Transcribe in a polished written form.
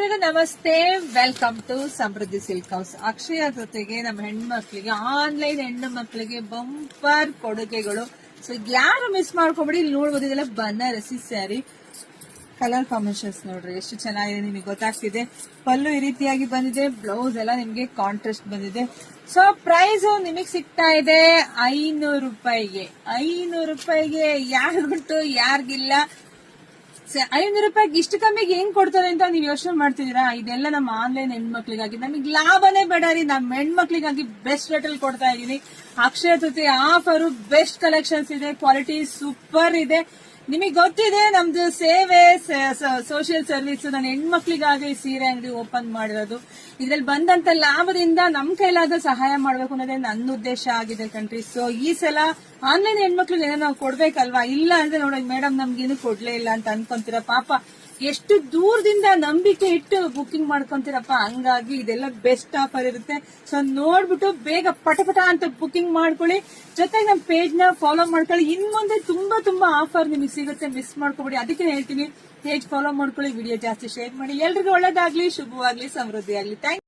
ಎಲ್ರಿಗೂ ನಮಸ್ತೆ. Welcome to Samruddhi silk house. Akshaya ಜೊತೆಗೆ ನಮ್ಮ ಹೆಣ್ಮಕ್ಳಿಗೆ ಆನ್ಲೈನ್ ಹೆಣ್ಣು ಮಕ್ಕಳಿಗೆ ಬಂಪರ್ ಕೊಡುಗೆಗಳು. ಸೊ ಯಾರು ಮಿಸ್ ಮಾಡ್ಕೊಬೇಡಿ. ಇಲ್ಲಿ ನೋಡ್ಬೋದು, ಇದೆಲ್ಲ ಬನಾರಸಿ ಸ್ಯಾರಿ. ಕಲರ್ ಕಾಂಬಿನೇಷನ್ಸ್ ನೋಡ್ರಿ ಎಷ್ಟು ಚೆನ್ನಾಗಿದೆ, ನಿಮಗೆ ಗೊತ್ತಾಗ್ತಿದೆ. ಪಲ್ಲು ಈ ರೀತಿಯಾಗಿ ಬಂದಿದೆ, ಬ್ಲೌಸ್ ಎಲ್ಲ ನಿಮ್ಗೆ ಕಾಂಟ್ರಾಸ್ಟ್ ಬಂದಿದೆ. ಸೊ ಪ್ರೈಸ್ ನಿಮಗ್ ಸಿಗ್ತಾ ಇದೆ 500 ರೂಪಾಯಿಗೆ. 500 ರೂಪಾಯಿಗೆ ಯಾರಿಗುಂಟು, ಯಾರಿಗಿಲ್ಲ. 500 ರೂಪಾಯಿಗೆ ಇಷ್ಟು ಕಮ್ಮಿಗೆ ಹೆಂಗ್ ಕೊಡ್ತಾರೆ ಅಂತ ನೀವು ಯೋಚನೆ ಮಾಡ್ತಿದೀರಾ? ಇದೆಲ್ಲ ನಮ್ಮ ಆನ್ಲೈನ್ ಹೆಣ್ಮಕ್ಳಿಗಾಗಿ, ನಮಗೆ ಲಾಭನೇ ಬೇಡ ರೀ. ನಮ್ಮ ಹೆಣ್ಮಕ್ಳಿಗಾಗಿ ಬೆಸ್ಟ್ ರೇಟ್ ಅಲ್ಲಿ ಕೊಡ್ತಾ ಇದೀನಿ. Akshaya Tritiya offer, best collections ಇದೆ, ಕ್ವಾಲಿಟಿ ಸೂಪರ್ ಇದೆ. ನಿಮಗೆ ಗೊತ್ತಿದೆ ನಮ್ದು ಸೇವೆ, ಸೋಷಿಯಲ್ ಸರ್ವಿಸ್. ನಾನು ಹೆಣ್ಮಕ್ಳಿಗಾಗಿ ಸೀರೆ ಅಂಗಡಿ ಓಪನ್ ಮಾಡಿರೋದು. ಇದ್ರಲ್ಲಿ ಬಂದಂತ ಲಾಭದಿಂದ ನಮ್ ಕೈಲಾದ ಸಹಾಯ ಮಾಡ್ಬೇಕು ಅನ್ನೋದೇ ನನ್ನ ಉದ್ದೇಶ ಆಗಿದೆ ಕಣ್ರಿ. ಸೊ ಈ ಸಲ ಆನ್ಲೈನ್ ಹೆಣ್ಮಕ್ಳಿಗೆ ಏನೋ ನಾವು ಕೊಡ್ಬೇಕಲ್ವಾ? ಇಲ್ಲ ಅಂದ್ರೆ ನೋಡಿ ಮೇಡಮ್ ನಮ್ಗೇನು ಕೊಡ್ಲೇ ಇಲ್ಲ ಅಂತ ಅನ್ಕೊಂತೀರ. ಪಾಪ ಎಷ್ಟು ದೂರದಿಂದ ನಂಬಿಕೆ ಇಟ್ಟು ಬುಕಿಂಗ್ ಮಾಡ್ಕೊಂತೀರಪ್ಪ. ಹಂಗಾಗಿ ಇದೆಲ್ಲ ಬೆಸ್ಟ್ ಆಫರ್ ಇರುತ್ತೆ. ಸೊ ನೋಡ್ಬಿಟ್ಟು ಬೇಗ ಪಟಪಟ ಅಂತ ಬುಕಿಂಗ್ ಮಾಡ್ಕೊಳ್ಳಿ. ಜೊತೆಗೆ ನಮ್ಮ ಪೇಜ್ ನ ಫಾಲೋ ಮಾಡ್ಕೊಳ್ಳಿ. ಇನ್ ಮುಂದೆ ತುಂಬಾ ಆಫರ್ ನಿಮಗೆ ಸಿಗುತ್ತೆ, ಮಿಸ್ ಮಾಡ್ಕೊಬೇಡಿ. ಅದಕ್ಕೆ ಹೇಳ್ತೀನಿ, ಪೇಜ್ ಫಾಲೋ ಮಾಡ್ಕೊಳ್ಳಿ, ವಿಡಿಯೋ ಜಾಸ್ತಿ ಶೇರ್ ಮಾಡಿ. ಎಲ್ರಿಗೂ ಒಳ್ಳೇದಾಗ್ಲಿ, ಶುಭವಾಗ್ಲಿ, ಸಮೃದ್ಧಿ ಆಗ್ಲಿ. ಥ್ಯಾಂಕ್